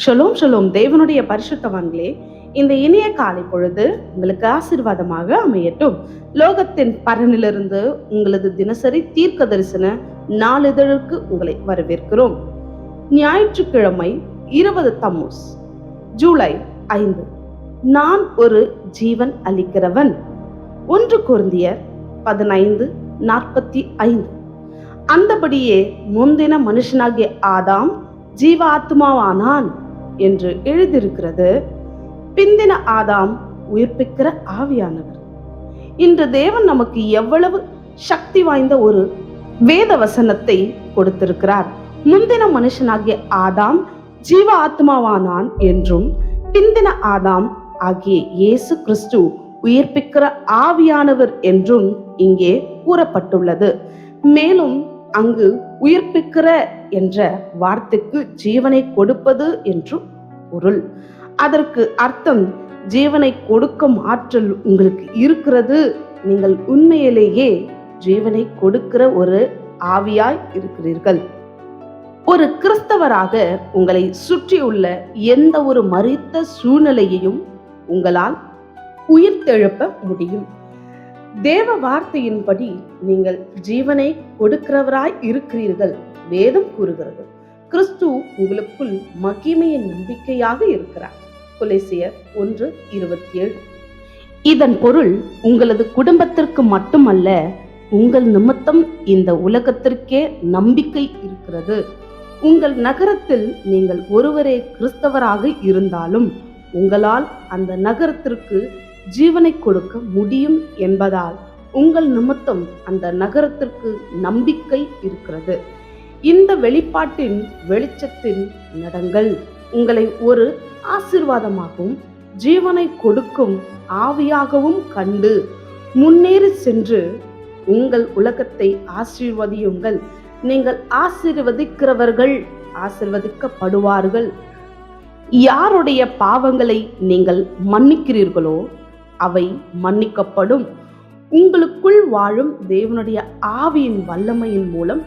Shalom shalom. தேவனுடைய பரிசுத்தவான்களே, இந்த இனிய காலை பொழுது உங்களுக்கு ஆசீர்வாதமாக அமையட்டும். லோகத்தின் பரனிலிருந்து உங்களது தினசரி தீர்க்க தரிசன நாளிதழுக்கு உங்களை வரவேற்கிறோம். ஞாயிற்றுக்கிழமை 20 தம்மூஸ், ஜூலை 5. நான் ஒரு ஜீவன் அளிக்கிறவன். 1 கொரிந்தியர் 15:45. அந்தபடியே முந்தின மனுஷனாகிய ஆதாம் ஜீவ ஆத்மாவானான் என்று எழுதியிருக்கிறது. பிந்தின ஆதாம் உயிர்ப்பிக்கிற ஆவியானவர். இன்று தேவன் நமக்கு எவ்வளவு சக்தி வாய்ந்த ஒரு வேத வசனத்தை கொடுத்திருக்கிறார். முந்தின மனுஷனாகிய ஆதாம் ஜீவ ஆத்மாவானான் என்றும், பிந்தின ஆதாம் ஆகிய இயேசு கிறிஸ்து உயிர்ப்பிக்கிற ஆவியானவர் என்றும் இங்கே கூறப்பட்டுள்ளது. மேலும் அங்கு உயிர்ப்பிக்கிற என்ற வார்த்தைக்கு ஜீவனை கொடுப்பது என்று பொருள். அதற்கு அர்த்தம், ஜீவனை கொடுக்கும் ஆற்றல் உங்களுக்கு இருக்கிறது. நீங்கள் உண்மையிலேயே ஜீவனை கொடுக்கிற ஒரு ஆவியாய் இருக்கிறீர்கள். ஒரு கிறிஸ்தவராக உங்களை சுற்றியுள்ள எந்த ஒரு மரித்த சூழ்நிலையையும் உங்களால் உயிர்த்தெழுப்ப முடியும். தேவ வார்த்தையின்படி நீங்கள் ஜீவனை கொடுக்கிறவராய் இருக்கிறீர்கள். வேதம் கூறுகிறது, கிறிஸ்து உங்களுக்குள் மகிமையின் நம்பிக்கையாக இருக்கிறார். கொலோசியர் 1:27. இதன் பொருள் உங்களது குடும்பத்திற்கு மட்டுமல்ல, உங்கள் நிமித்தம் இந்த உலகத்திற்கே நம்பிக்கை இருக்கிறது. உங்கள் நகரத்தில் நீங்கள் ஒருவரே கிறிஸ்தவராக இருந்தாலும் உங்களால் அந்த நகரத்திற்கு ஜீவனை கொடுக்க முடியும் என்பதால் உங்கள் நிமித்தம் அந்த நகரத்திற்கு நம்பிக்கை இருக்கிறது. இந்த வெளிப்பாட்டின் வெளிச்சத்தின் நடங்கள் உங்களை ஒரு ஆசீர்வாதமாகவும் ஜீவனை கொடுக்கும் ஆவியாகவும் கண்டு முன்னேறி சென்று உங்கள் உலகத்தை ஆசீர்வதியுங்கள். நீங்கள் ஆசீர்வதிக்கிறவர்கள் ஆசீர்வதிக்கப்படுவார்கள். யாருடைய பாவங்களை நீங்கள் மன்னிக்கிறீர்களோ அவை மன்னிக்கப்படும். உங்களுக்குள் வாழும் தேவனுடைய ஆவியின் வல்லமையின் மூலம்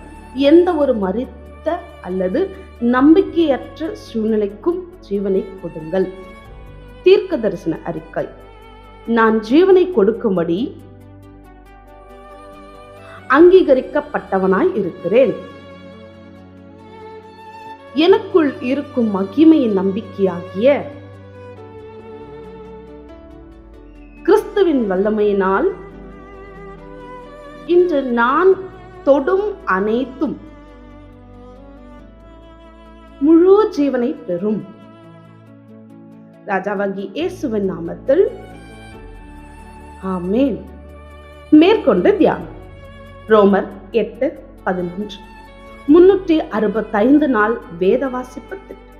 எந்த ஒரு மரித்த அல்லது நம்பிக்கையற்ற சூழ்நிலைக்கும் ஜீவனை கொடுங்கள். தீர்க்க தரிசன அறிக்கை. நான் ஜீவனை கொடுக்கும்படி அங்கீகரிக்கப்பட்டவனாய் இருக்கிறேன். எனக்குள் இருக்கும் மகிமையின் நம்பிக்கையாகிய கிறிஸ்துவின் வல்லமையினால் இன்று நான் தொடும் அனைத்தும் முழு ஜீவனை பெறும். ராஜாவாகி இயேசுவின் நாமத்தில் ஆமென். மேற்கொண்டு தியானம். ரோமர் 8:11. 365 நாள் வேத வாசிப்பு திட்டம்.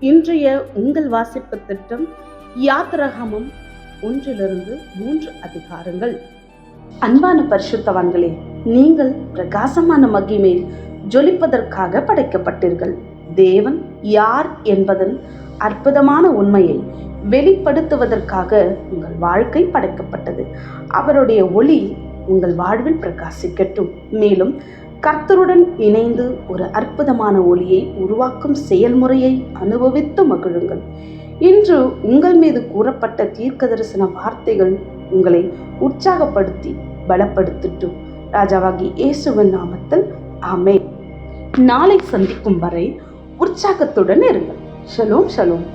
இன்றைய உங்கள் வாசிப்பு திட்டம் யாத்திராகமம் 1-3 அதிகாரங்கள். அன்பான பரிசுத்தவான்களே, நீங்கள் பிரகாசமான மகிமையில் ஜொலிப்பதற்காக படைக்கப்பட்டீர்கள். தேவன் யார் என்பதன் அற்புதமான உண்மையை வெளிப்படுத்துவதற்காக உங்கள் வாழ்க்கை படைக்கப்பட்டது. அவருடைய ஒளி உங்கள் வாழ்வில் பிரகாசிக்கட்டும். மேலும் கர்த்தருடன் இணைந்து ஒரு அற்புதமான ஒளியை உருவாக்கும் செயல்முறையை அனுபவித்து மகிழுங்கள். இன்று உங்கள் மீது கூறப்பட்ட தீர்க்க தரிசன வார்த்தைகள் உங்களை உற்சாகப்படுத்தி பலப்படுத்தட்டும். ராஜாவாகி இயேசுவின் நாமத்தில் ஆமென். நாளை சந்திக்கும் வரை உற்சாகத்துடன் இருங்கள். Shalom shalom.